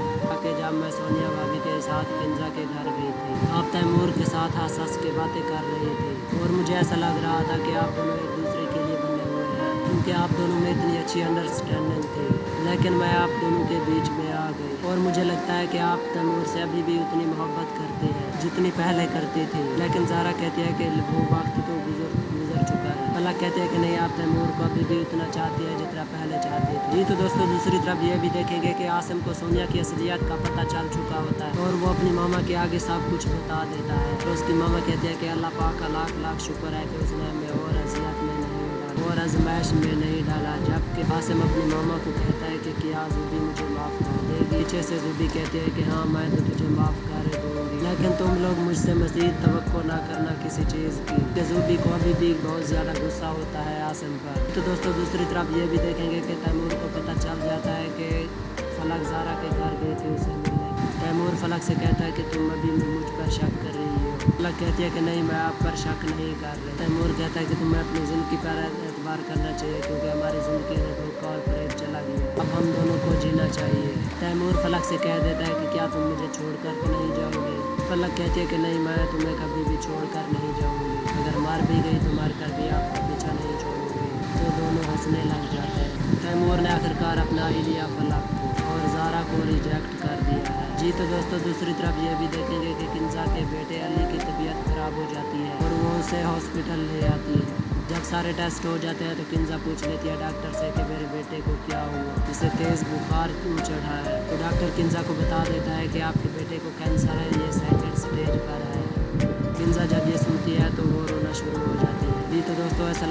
[SPEAKER 4] कि जब मैं सोनिया भाभी के साथ किंजा के घर गई थी, आप तैमूर के साथ हंस हंस के बातें कर रहे थे और मुझे ऐसा लग रहा था कि आप दोनों एक दूसरे के लिए बने हुए हैं, क्योंकि आप दोनों में इतनी अच्छी अंडरस्टैंडिंग थी। लेकिन मैं आप दोनों के बीच में आ गई और मुझे लगता है कि आप तैमूर से अभी भी उतनी मोहब्बत करते हैं जितनी पहले करती थी। लेकिन ज़ारा कहती है कि वो वक्त तो गुजर चुका है। फलक कहते हैं कि नहीं, आप तैमूर को अभी भी उतना चाहती है जितना पहले चाहती थी। जी तो दोस्तों दूसरी तरफ ये भी देखेंगे कि आसिम को सोनिया की असलियत का पता चल चुका होता है और वो अपनी मामा के आगे सब कुछ बता देता है। तो उसकी मामा कहती है कि अल्लाह पाक का लाख लाख शुक्र है कि उसने हमें और अजियत में नहीं डाला और आजमाइश में नहीं डाला। जबकि आसिम अपनी मामा को कहता है कि क्या ज़ुबी मुझे माफ़ कर देगी। पीछे से ज़ुबी कहती है कि हाँ मैं तो तुझे माफ़ कर दूँगी, लेकिन तुम लोग मुझसे मज़ीद तवक्को ना करना किसी चीज़ की। कि ज़ुबी को अभी भी बहुत ज़्यादा गुस्सा होता है आसिम पर। तो दोस्तों दूसरी तरफ ये भी देखेंगे कि तैमूर को पता चल जाता है कि फलक ज़ारा के घर गई थी उसे मिलने। तैमूर फलक से कहता है कि तुम अभी मुझ पर शक कर रही हो। फलक कहती है कि नहीं, मैं आप पर शक नहीं कर रही। तैमूर कहता है कि तुम्हें अपनी ज़िंदगी पर एतबार करना चाहिए, क्योंकि हमारी ज़िंदगी में धोखा और फरेब चला गया। अब हम दोनों को जीना चाहिए। तैमूर फलक से कह देता है कि क्या तुम मुझे छोड़कर तो नहीं जाओगे। फलक कहती है कि नहीं, मैं तुम्हें कभी भी छोड़कर नहीं जाऊँगी। अगर मार भी गई तो मार कर भी आपका पीछा नहीं छोड़ूंगी। तो दोनों हंसने लग जाते हैं। तैमूर ने आखिरकार अपना ही लिया फलक को और ज़ारा को रिजेक्ट कर दिया है। जी तो दोस्तों दूसरी तरफ ये भी देखेंगे कि किंजा के बेटे अली की तबीयत ख़राब हो जाती है और वो उसे हॉस्पिटल ले आती है। जब सारे टेस्ट हो जाते हैं तो किंजा पूछ लेती है डॉक्टर से कि मेरे बेटे को क्या हुआ, इसे तेज़ बुखार क्यों चढ़ा है। तो डॉक्टर किंजा को बता देता है कि आपके बेटे को कैंसर है, ये सेकंड स्टेज पर है। किंजा जब ये सुनती है तो वो रोना शुरू हो जाती है। जी तो दोस्तों ऐसा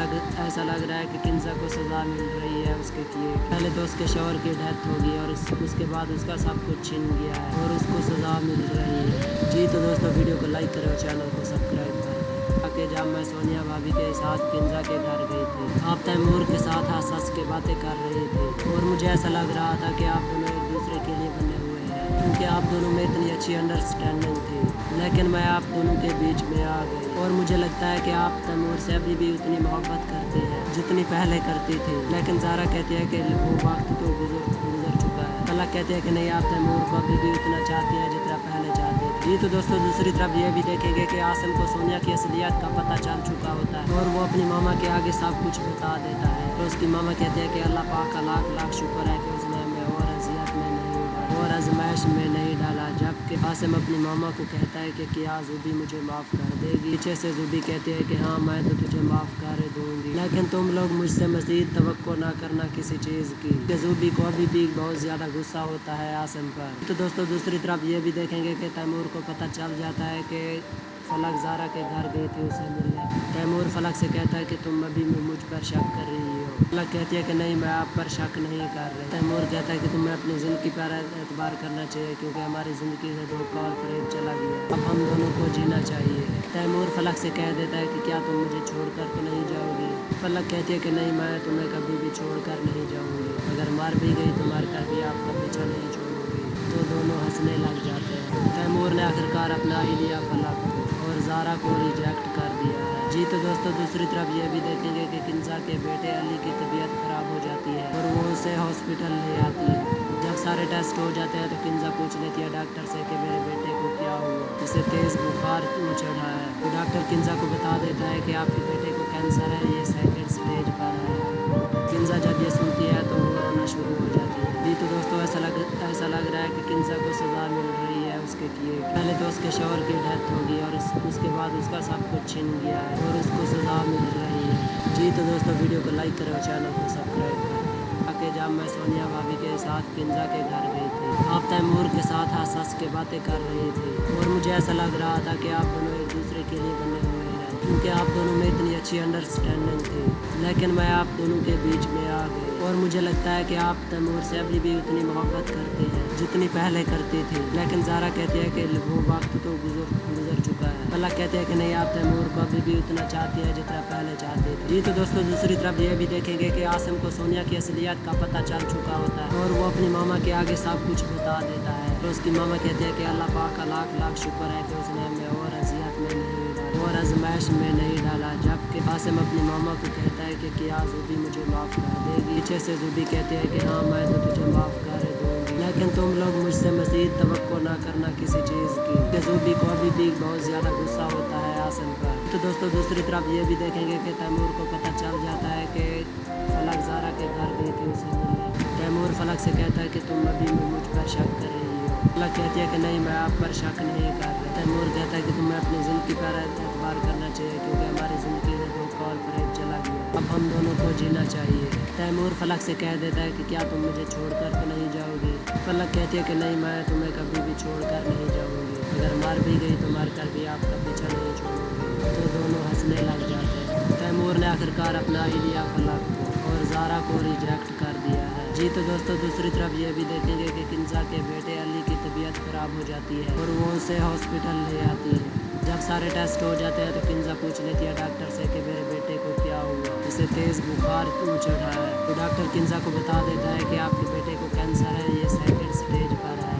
[SPEAKER 4] लग रहा है कि किंजा को सज़ा मिल रही है उसके किए। पहले तो उसके शौहर की डेथ होगी और उसके बाद उसका सब कुछ छिन गया है और उसको सज़ा मिल रही है। जी तो दोस्तों वीडियो को लाइक करें और चैनल को सब्सक्राइब करें। कि जब मैं सोनिया भाभी के साथ किंजा के घर गई थी, आप तैमूर के साथ हंस हंस के बातें कर रहे थे और मुझे ऐसा लग रहा था कि आप दोनों एक दूसरे के लिए बने हुए हैं, क्योंकि आप दोनों में इतनी अच्छी अंडरस्टैंडिंग थी, लेकिन मैं आप दोनों के बीच में आ गई और मुझे लगता है कि आप तैमूर से अभी भी उतनी मोहब्बत करते हैं जितनी पहले करती थी। लेकिन ज़ारा कहती है कि वो वक्त तो गुजर चुका है। फलक कहते हैं कि नहीं, आप तैमूर को अभी भी उतना चाहती हैं जितना पहले चाहते थे। जी तो दोस्तों, दूसरी तरफ ये भी देखेंगे कि आसिम को सोनिया की असलियत का पता चल चुका होता है और वो अपनी मामा के आगे सब कुछ बता देता है। तो उसकी मामा कहते हैं कि अल्लाह पाक का लाख लाख शुक्र है कि उसने हमें और अजियत में नहीं डाला और आजमाइश में नहीं डाला। जबकि आसिम अपनी मामा को कहता है कि क्या ज़ुबी मुझे माफ़ कर देगी। पीछे से ज़ुबी कहते हैं कि हाँ, मैं तो तुझे माफ़ कर दूँगी, लेकिन तुम लोग मुझसे मज़ीद तवक्को ना करना किसी चीज़ की। ज़ुबी को अभी भी बहुत ज़्यादा गुस्सा होता है आसिम पर। तो दोस्तों, दूसरी तरफ ये भी देखेंगे कि तैमूर को पता चल जाता है कि फलक ज़ारा के घर गई थी उसे मिलने। तैमूर फलक से कहता है कि तुम अभी मुझ पर शक कर रही हो। फलक कहती है कि नहीं, मैं आप पर शक नहीं कर रही। तैमूर कहता है कि तुम्हें अपनी ज़िंदगी पर एतबार करना चाहिए क्योंकि हमारी ज़िंदगी से धोखा और फरेब चला गया। अब हम दोनों को जीना चाहिए। तैमूर फलक से कह देता है कि क्या तुम मुझे छोड़कर तो नहीं जाओगी। फलक कहती है कि नहीं, मैं तुम्हें कभी भी छोड़कर नहीं जाऊँगी। अगर मार भी गई तो मार कर भी आपका पीछा नहीं छोड़ूंगी। तो दोनों हंसने लग जाते हैं। तैमूर ने आखिरकार अपना ही लिया फलक और ज़ारा को रिजेक्ट कर दिया है। जी तो दोस्तों, दूसरी तरफ ये भी देखेंगे कि किंजा के बेटे अली की तबीयत ख़राब हो जाती है और वो उसे हॉस्पिटल ले आती है। जब सारे टेस्ट हो जाते हैं तो किंजा पूछ लेती है डॉक्टर से कि मेरे बेटे को क्या हुआ, इसे तेज़ बुखार क्यों चढ़ा है। तो डॉक्टर किंजा को बता देता है कि आपके बेटे को कैंसर है, ये सेकंड स्टेज पर है। किंजा जब ये सुनती है तो वो रोना शुरू हो जाती है। जी तो दोस्तों, ऐसा लग रहा है कि किंजा को सज़ा मिल रही है उसके किए। पहले तो उसके शौहर की डेथ होगी और उसके बाद उसका सब कुछ छिन गया है और उसको सज़ा मिल रही है। जी तो दोस्तों, वीडियो को लाइक करें और चैनल को सब्सक्राइब करें। आके जब मैं सोनिया भाभी के साथ किंजा के घर गई थी, आप तैमूर के साथ हंस हंस के बातें कर रही थी और मुझे ऐसा लग रहा था कि आप दोनों एक दूसरे के लिए बने हुए हैं क्योंकि आप दोनों में इतनी अच्छी अंडरस्टैंडिंग थी। लेकिन मैं आप दोनों के बीच में आ गई और मुझे लगता है कि आप तैमूर से अभी भी उतनी मोहब्बत करते हैं जितनी पहले करती थी। लेकिन ज़ारा कहती है कि वो वक्त तो गुजर चुका है। फलक कहते हैं कि नहीं, आप तैमूर को अभी भी उतना चाहती है जितना पहले चाहते थे। जी तो दोस्तों, दूसरी तरफ ये भी देखेंगे कि आसिम को सोनिया की असलियत का पता चल चुका होता है और वो अपनी मामा के आगे सब कुछ बता देता है। तो उसकी मामा कहती है कि अल्लाह पाक का लाख लाख शुक्र है कि उसने हमें और अजियत में नहीं डाला और आजमाइश में नहीं डाला। जबकि आसिम अपनी मामा को कहता है कि क्या ज़ुबी मुझे माफ़ कर देगी। पीछे से ज़ुबी कहते हैं कि हाँ, मैं तो तुझे माफ़ कर दूँगी, लेकिन तुम लोग मुझसे मज़ीद तवक्को ना करना किसी चीज़ की। ज़ुबी को अभी भी बहुत ज़्यादा गुस्सा होता है आसिम पर। तो दोस्तों, दूसरी तरफ ये भी देखेंगे कि तैमूर को पता चल जाता है कि फलक ज़ारा के घर गई थी उसे मिलने। तैमूर फलक से कहता है कि तुम अभी मुझ पर शक कर रही हो। फलक कहती है कि नहीं, मैं आप पर शक नहीं कर रही। तैमूर कहता है कि तुम्हें अपनी ज़िंदगी पर एतबार करना चाहिए क्योंकि हमारी ज़िंदगी में धोखा और फरेब चला गया। अब हम दोनों को जीना चाहिए। तैमूर फलक से कह देता है कि क्या तुम मुझे छोड़कर तो नहीं जाओगी। फलक कहती है कि नहीं, मैं तुम्हें कभी भी छोड़कर नहीं जाऊँगी। अगर मार भी गई तो मार कर भी आपका पीछा नहीं छोड़ूंगी। तो दोनों हंसने लग जाते हैं। तैमूर ने आखिरकार अपना ही लिया फलक और ज़ारा को रिजेक्ट कर दिया है। जी तो दोस्तों, दूसरी तरफ ये भी देखेंगे कि किंजा के बेटे अली की तबीयत ख़राब हो जाती है और वो उसे हॉस्पिटल ले आती है। जब सारे टेस्ट हो जाते हैं तो किंजा पूछ लेती है डॉक्टर से कि मेरे बेटे को क्या हुआ, इसे तेज़ बुखार क्यों चढ़ा है। तो डॉक्टर किंजा को बता देता है कि आपके बेटे को कैंसर है, ये सेकंड स्टेज पर है।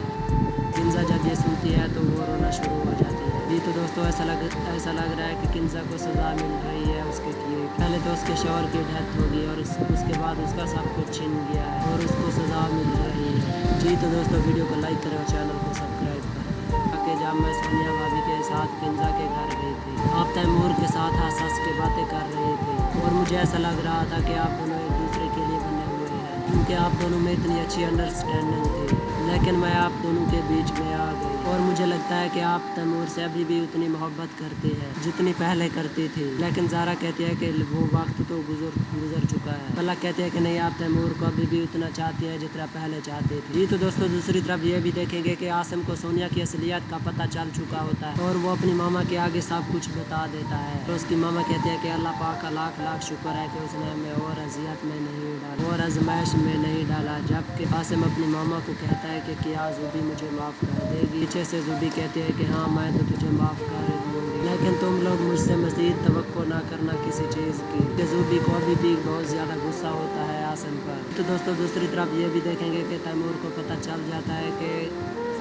[SPEAKER 4] किंजा जब ये सुनती है तो वो रोना शुरू हो जाती है। जी तो दोस्तों, ऐसा लग रहा है कि किंजा को सज़ा मिल रही है उसके किए। पहले तो उसके शौहर की डेथ होगी और उसके बाद उसका सब कुछ छिन गया है और उसको सज़ा मिल रही है। जी तो दोस्तों, वीडियो को लाइक करें और चैनल को सब्सक्राइब करें। आके जब मैं सोनिया भाभी के साथ किंजा के घर गई थी, आप तैमूर के साथ हंस हंस के बातें कर रहे थे और मुझे ऐसा लग रहा था कि आप दोनों एक दूसरे के लिए बने हुए हैं क्योंकि आप दोनों में इतनी अच्छी अंडरस्टैंडिंग थी। लेकिन मैं आप दोनों के बीच में आ गई और मुझे लगता है कि आप तैमूर से अभी भी उतनी मोहब्बत करते हैं जितनी पहले करती थी। लेकिन ज़ारा कहती है कि वो वक्त तो गुजर चुका है। फलक कहते हैं कि नहीं, आप तैमूर को अभी भी उतना चाहती हैं जितना पहले चाहते थे। जी तो दोस्तों, दूसरी तरफ ये भी देखेंगे कि आसिम को सोनिया की असलियत का पता चल चुका होता है और वो अपनी मामा के आगे सब कुछ बता देता है। तो उसकी मामा कहती है कि अल्लाह पाक का लाख लाख शुक्र है कि उसने हमें और अजियत में नहीं डाला और आजमाइश में नहीं डाला। जबकि आसिम अपनी मामा को कहता है कि क्या ज़ुबी मुझे माफ़ कर देगी। पीछे से ज़ुबी कहती है कि हाँ, मैं तो तुझे माफ़ कर दूँगी, लेकिन तुम लोग मुझसे मज़ीद तवक्को ना करना किसी चीज़ की। ज़ुबी को अभी भी बहुत ज़्यादा गुस्सा होता है आसिम पर। तो दोस्तों, दूसरी तरफ ये भी देखेंगे कि तैमूर को पता चल जाता है कि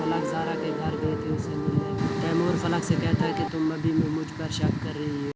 [SPEAKER 4] फलक ज़ारा के घर गई थी उसे मिलने। तैमूर फलक से कहता है कि तुम अभी मुझ पर शक कर रही हो।